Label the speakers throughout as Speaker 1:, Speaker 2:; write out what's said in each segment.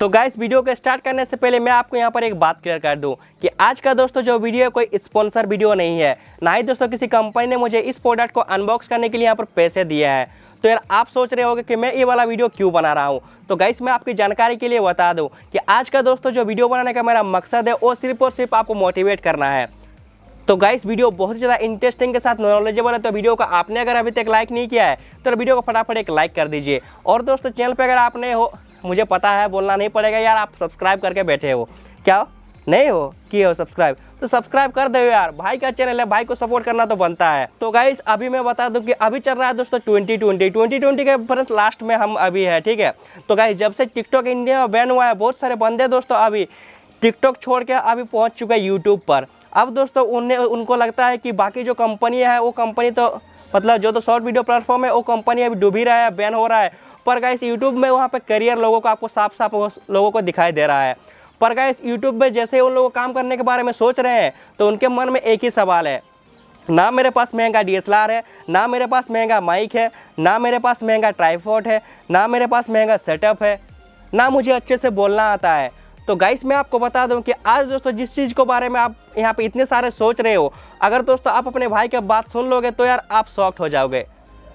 Speaker 1: तो guys video को start करने से पहले मैं आपको यहाँ पर एक बात क्लियर कर दूं कि आज का दोस्तों जो वीडियो है कोई स्पॉन्सर वीडियो नहीं है, ना ही दोस्तों किसी कंपनी ने मुझे इस प्रोडक्ट को अनबॉक्स करने के लिए यहाँ पर पैसे दिए हैं। तो यार आप सोच रहे होंगे कि मैं ये वाला वीडियो क्यों बना रहा हूँ। तो गाइस मैं आपकी जानकारी के लिए बता दूँ कि आज का दोस्तों जो वीडियो बनाने का मेरा मकसद है वो सिर्फ और सिर्फ आपको मोटिवेट करना है। तो गाइस वीडियो बहुत ज़्यादा इंटरेस्टिंग के साथ नॉलेजेबल है, तो वीडियो को आपने अगर अभी तक लाइक नहीं किया है तो वीडियो को फटाफट एक लाइक कर दीजिए। और दोस्तों चैनल पे अगर आपने हो, मुझे पता है बोलना नहीं पड़ेगा यार, आप सब्सक्राइब करके बैठे हो, क्या नहीं हो किए हो सब्सक्राइब, तो सब्सक्राइब कर दो यार, भाई का चैनल है, भाई को सपोर्ट करना तो बनता है। तो गाइस अभी मैं बता दूं कि अभी चल रहा है दोस्तों 2020 के बरस लास्ट में हम अभी है, ठीक है। तो गाइस जब से टिकटॉक इंडिया में बैन हुआ है बहुत सारे बंदे दोस्तों अभी टिकटॉक छोड़ के अभी पहुंच चुके हैं यूट्यूब पर। अब दोस्तों उनको लगता है कि बाकी जो कंपनी है वो कंपनी तो मतलब जो तो शॉर्ट वीडियो प्लेटफॉर्म है वो कंपनी अभी डूब ही रहा है, बैन हो रहा है। पर गाइस यूट्यूब में वहाँ पे करियर लोगों को आपको साफ साफ लोगों को दिखाई दे रहा है। पर गाइस यूट्यूब में जैसे उन लोगों काम करने के बारे में सोच रहे हैं तो उनके मन में एक ही सवाल है, ना मेरे पास महंगा DSLR है, ना मेरे पास महंगा माइक है, ना मेरे पास महंगा ट्राइपॉड है, ना मेरे पास महंगा सेटअप है, ना मुझे अच्छे से बोलना आता है। तो गाइस मैं आपको बता दूं कि आज दोस्तों जिस चीज़ के बारे में आप यहाँ पे इतने सारे सोच रहे हो, अगर दोस्तों आप अपने भाई की बात सुन लोगे तो यार आप शॉक्ड हो जाओगे,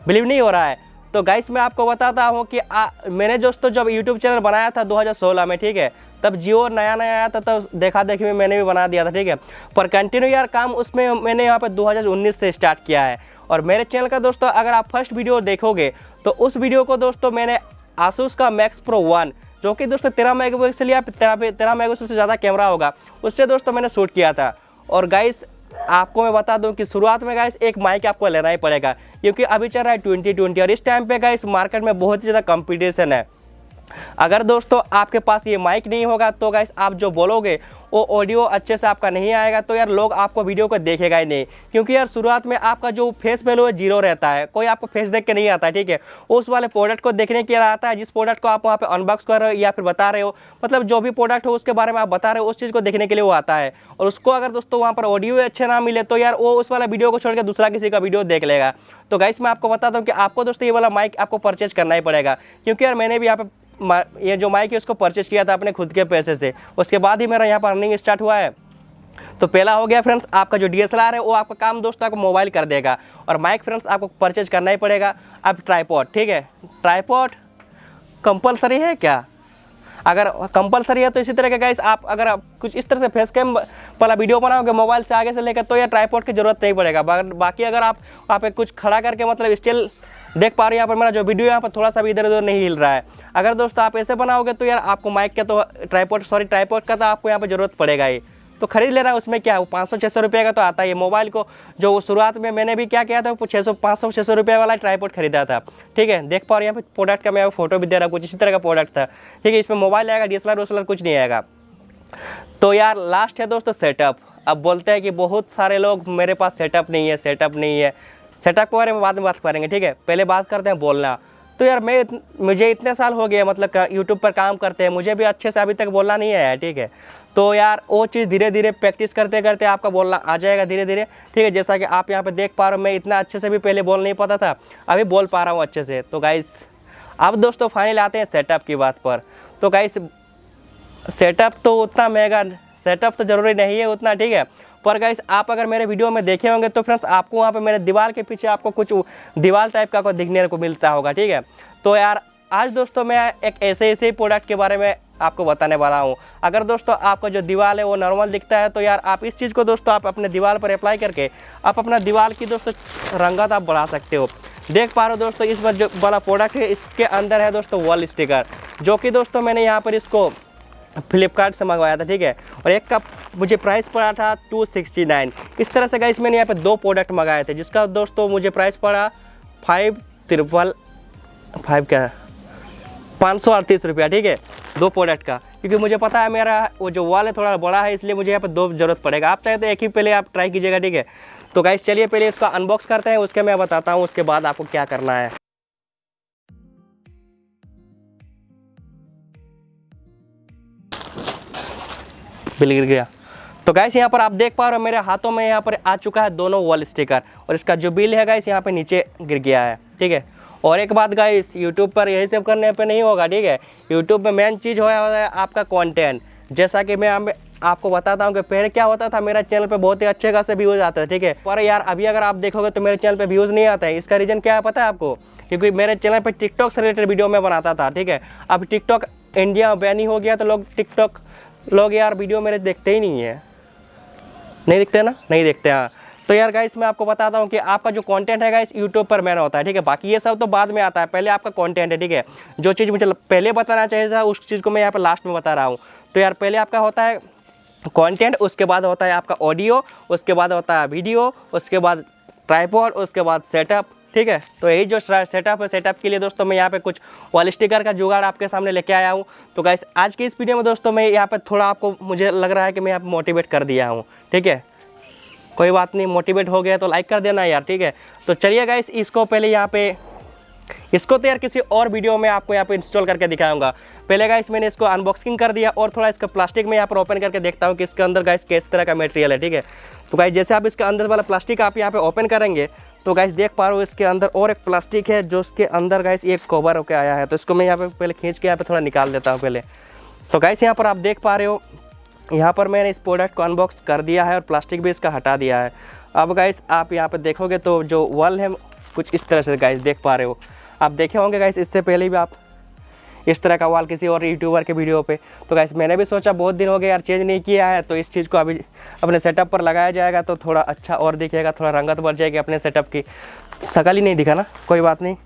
Speaker 1: बिलीव नहीं हो रहा है। तो गाइस मैं आपको बताता हूँ कि मैंने दोस्तों जब यूट्यूब चैनल बनाया था 2016 में, ठीक है, तब जियो नया आया था, तो देखा देखी में मैंने भी बना दिया था, ठीक है। पर कंटिन्यू यार काम उसमें मैंने यहाँ पे 2019 से स्टार्ट किया है। और मेरे चैनल का दोस्तों अगर आप फर्स्ट वीडियो देखोगे तो उस वीडियो को दोस्तों मैंने आसूस का मैक्स प्रो 1 जो कि दोस्तों 13 मेगापिक्सल या 13 मेगापिक्सल से ज़्यादा कैमरा होगा, उससे दोस्तों मैंने शूट किया था। और गाइस आपको मैं बता दूं कि शुरुआत में गाइस एक माइक आपको लेना ही पड़ेगा, क्योंकि अभी चल रहा है 2020 और इस टाइम पे गाइस मार्केट में बहुत ज़्यादा कंपटीशन है। अगर दोस्तों आपके पास ये माइक नहीं होगा तो गाइस आप जो बोलोगे वो ऑडियो अच्छे से आपका नहीं आएगा, तो यार लोग आपको वीडियो को देखेगा ही नहीं। क्योंकि यार शुरुआत में आपका जो फेस वैल्यू है 0 रहता है, कोई आपको फेस देख के नहीं आता है, ठीक है। उस वाले प्रोडक्ट को देखने के लिए आता है जिस प्रोडक्ट को आप वहाँ पे अनबॉक्स कर रहे हो या फिर बता रहे हो, मतलब जो भी प्रोडक्ट हो उसके बारे में आप बता रहे हो उस चीज़ को देखने के लिए वो आता है। और उसको अगर दोस्तों वहाँ पर ऑडियो अच्छे ना मिले तो यार वो उस वाला वीडियो को छोड़ के दूसरा किसी का वीडियो देख लेगा। तो गाइस मैं आपको बताता हूँ कि आपको दोस्तों ये वाला माइक आपको परचेज करना ही पड़ेगा, क्योंकि यार मैंने भी यहाँ पे ये जो माइक है उसको परचेज किया था अपने खुद के पैसे से, उसके बाद ही मेरा यहाँ पर अर्निंग स्टार्ट हुआ है। तो पहला हो गया फ्रेंड्स आपका जो DSLR है वो आपका काम दोस्तों आपको मोबाइल कर देगा, और माइक फ्रेंड्स आपको परचेज करना ही पड़ेगा। अब ट्राइपॉड, ठीक है, ट्राइपॉड कंपलसरी है क्या? अगर कंपलसरी है तो इसी तरह के गाइस आप अगर आप कुछ इस तरह से फेस कैम वाला वीडियो बनाओगे मोबाइल से आगे से लेकर तो यार ट्राइपॉड की जरूरत नहीं पड़ेगा। बाकी अगर आप कुछ खड़ा करके मतलब स्टिल देख पा रहे हो यहाँ पर मेरा जो वीडियो यहाँ पर थोड़ा सा भी इधर उधर नहीं हिल रहा है, अगर दोस्तों आप ऐसे बनाओगे तो यार आपको माइक का तो ट्राइपॉड का तो आपको यहाँ पर ज़रूरत पड़ेगा ही। तो खरीद लेना, उसमें क्या है, 500-600 रुपये का तो आता है। ये मोबाइल को जो शुरुआत में मैंने भी क्या किया था 500-600 रुपये वाला ट्राइपॉड खरीदा था, ठीक है। देख पा रहे हैं यहाँ पे प्रोडक्ट का मैं फोटो भी दे रहा हूँ, कुछ इसी तरह का प्रोडक्ट था, ठीक है। इसमें मोबाइल आएगा, DSLR कुछ नहीं आएगा। तो यार लास्ट है दोस्तों सेटअप। अब बोलते हैं कि बहुत सारे लोग मेरे पास सेटअप नहीं है, सेटअप के बारे में बाद में बात करेंगे, ठीक है। पहले बात करते हैं बोलना। तो यार मुझे इतने साल हो गए मतलब यूट्यूब पर काम करते हैं, मुझे भी अच्छे से अभी तक बोलना नहीं आया, ठीक है। तो यार वो चीज़ धीरे धीरे प्रैक्टिस करते करते आपका बोलना आ जाएगा धीरे धीरे, ठीक है। जैसा कि आप यहाँ पे देख पा रहे हो मैं इतना अच्छे से भी पहले बोल नहीं पाता था, अभी बोल पा रहा हूँ अच्छे से। तो गाइस अब दोस्तों फाइनल आते हैं सेटअप की बात पर। तो गाइस सेटअप तो उतना महंगा सेटअप तो ज़रूरी नहीं है उतना, ठीक है। पर गाइस आप अगर मेरे वीडियो में देखे होंगे तो फ्रेंड्स आपको वहाँ पे मेरे दीवार के पीछे आपको कुछ दीवार टाइप का दिखने को मिलता होगा, ठीक है। तो यार आज दोस्तों मैं एक ऐसे प्रोडक्ट के बारे में आपको बताने वाला हूँ। अगर दोस्तों आपका जो दीवार है वो नॉर्मल दिखता है तो यार आप इस चीज़ को दोस्तों आप अपने दीवार पर अप्लाई करके आप अपना दीवार की दोस्तों रंगत आप बढ़ा सकते हो। देख पा रहे हो दोस्तों इस जो वाला प्रोडक्ट है इसके अंदर है दोस्तों वॉल स्टिकर, जो कि दोस्तों मैंने यहाँ पर इसको फ्लिपकार्ट से मंगवाया था, ठीक है। और एक का मुझे प्राइस पड़ा था 269। इस तरह से गाइस मैंने यहाँ पे 2 प्रोडक्ट मंगाए थे जिसका दोस्तों मुझे प्राइस पड़ा 538 रुपया, ठीक है, 2 प्रोडक्ट का। क्योंकि मुझे पता है मेरा वो जो वॉल है थोड़ा बड़ा है, इसलिए मुझे यहाँ पे 2 ज़रूरत पड़ेगा। आप चाहे तो एक ही पहले आप ट्राई कीजिएगा, ठीक है। तो गाइस चलिए पहले इसका अनबॉक्स करते हैं, उसके मैं बताता हूँ उसके बाद आपको क्या करना है। बिल गिर गया। तो गाइस यहाँ पर आप देख पा रहे हो मेरे हाथों में यहाँ पर आ चुका है दोनों वॉल स्टिकर, और इसका जो बिल है गाइस यहाँ पे नीचे गिर गया है, ठीक है। और एक बात गाइस, यूट्यूब पर यही सब करने पे नहीं होगा, ठीक है। यूट्यूब पे मेन चीज़ होता है आपका कंटेंट। जैसा कि मैं आपको बताता हूँ कि पहले क्या होता था, मेरा चैनल पे बहुत ही अच्छे खासे व्यूज़ आते थे, ठीक है। पर यार अभी अगर आप देखोगे तो मेरे चैनल पे व्यूज़ नहीं आते हैं। इसका रीज़न क्या है पता है आपको? क्योंकि मेरे चैनल पे टिकटॉक से रिलेटेड वीडियो मैं बनाता था, ठीक है। अब टिकटॉक इंडिया बैन ही हो गया तो लोग यार वीडियो मेरे देखते ही नहीं है। नहीं दिखते ना, नहीं देखते। हाँ, तो यार गाइस मैं आपको बताता हूँ कि आपका जो कंटेंट है गाइस यूट्यूब पर मैन होता है, ठीक है। बाकी ये सब तो बाद में आता है, पहले आपका कंटेंट है, ठीक है। जो चीज़ मुझे पहले बताना चाहिए था उस चीज़ को मैं यहाँ पर लास्ट में बता रहा हूँ। तो यार पहले आपका होता है कंटेंट, उसके बाद होता है आपका ऑडियो, उसके बाद होता है वीडियो, उसके बाद ट्राइपॉड, उसके बाद सेटअप, ठीक है। तो यही जो सेटअप है, सेटअप के लिए दोस्तों मैं यहाँ पे कुछ वॉल स्टिकर का जुगाड़ आपके सामने लेके आया हूँ। तो गाइस आज की इस वीडियो में दोस्तों मैं यहाँ पे थोड़ा आपको मुझे लग रहा है कि मैं यहाँ पे मोटिवेट कर दिया हूँ, ठीक है। कोई बात नहीं, मोटिवेट हो गया तो लाइक कर देना यार, ठीक है। तो चलिए गाइस इसको पहले यहाँ पे इसको तो यार किसी और वीडियो में आपको यहाँ पे इंस्टॉल करके दिखाऊंगा। पहले गाइस मैंने इसको अनबॉक्सिंग कर दिया और थोड़ा इसका प्लास्टिक में यहाँ पर ओपन करके देखता हूँ कि इसके अंदर गाइस किस तरह का मटेरियल है, ठीक है। तो गाइस जैसे आप इसके अंदर वाला प्लास्टिक आप यहाँ पे ओपन करेंगे तो गाइस देख पा रहे हो इसके अंदर और एक प्लास्टिक है जो उसके अंदर गाइस एक कवर होकर आया है। तो इसको मैं यहाँ पे पहले खींच के यहाँ पे थोड़ा निकाल देता हूँ पहले। तो गाइस यहाँ पर आप देख पा रहे हो, यहाँ पर मैंने इस प्रोडक्ट को अनबॉक्स कर दिया है और प्लास्टिक भी इसका हटा दिया है। अब गाइस आप यहाँ पे देखोगे तो जो वॉल है कुछ इस तरह से गाइस देख पा रहे हो। आप देखे होंगे गाइस इससे पहले भी आप इस तरह का वॉल किसी और यूट्यूबर के वीडियो पे। तो गाइस मैंने भी सोचा बहुत दिन हो गए यार चेंज नहीं किया है, तो इस चीज़ को अभी अपने सेटअप पर लगाया जाएगा तो थोड़ा अच्छा और दिखेगा, थोड़ा रंगत बढ़ जाएगी अपने सेटअप की। शकल ही नहीं दिखा ना, कोई बात नहीं।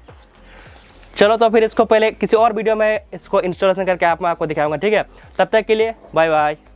Speaker 1: चलो तो फिर इसको पहले किसी और वीडियो में इसको इंस्टॉलेशन करके मैं आपको दिखाऊंगा, ठीक है। तब तक के लिए बाय बाय।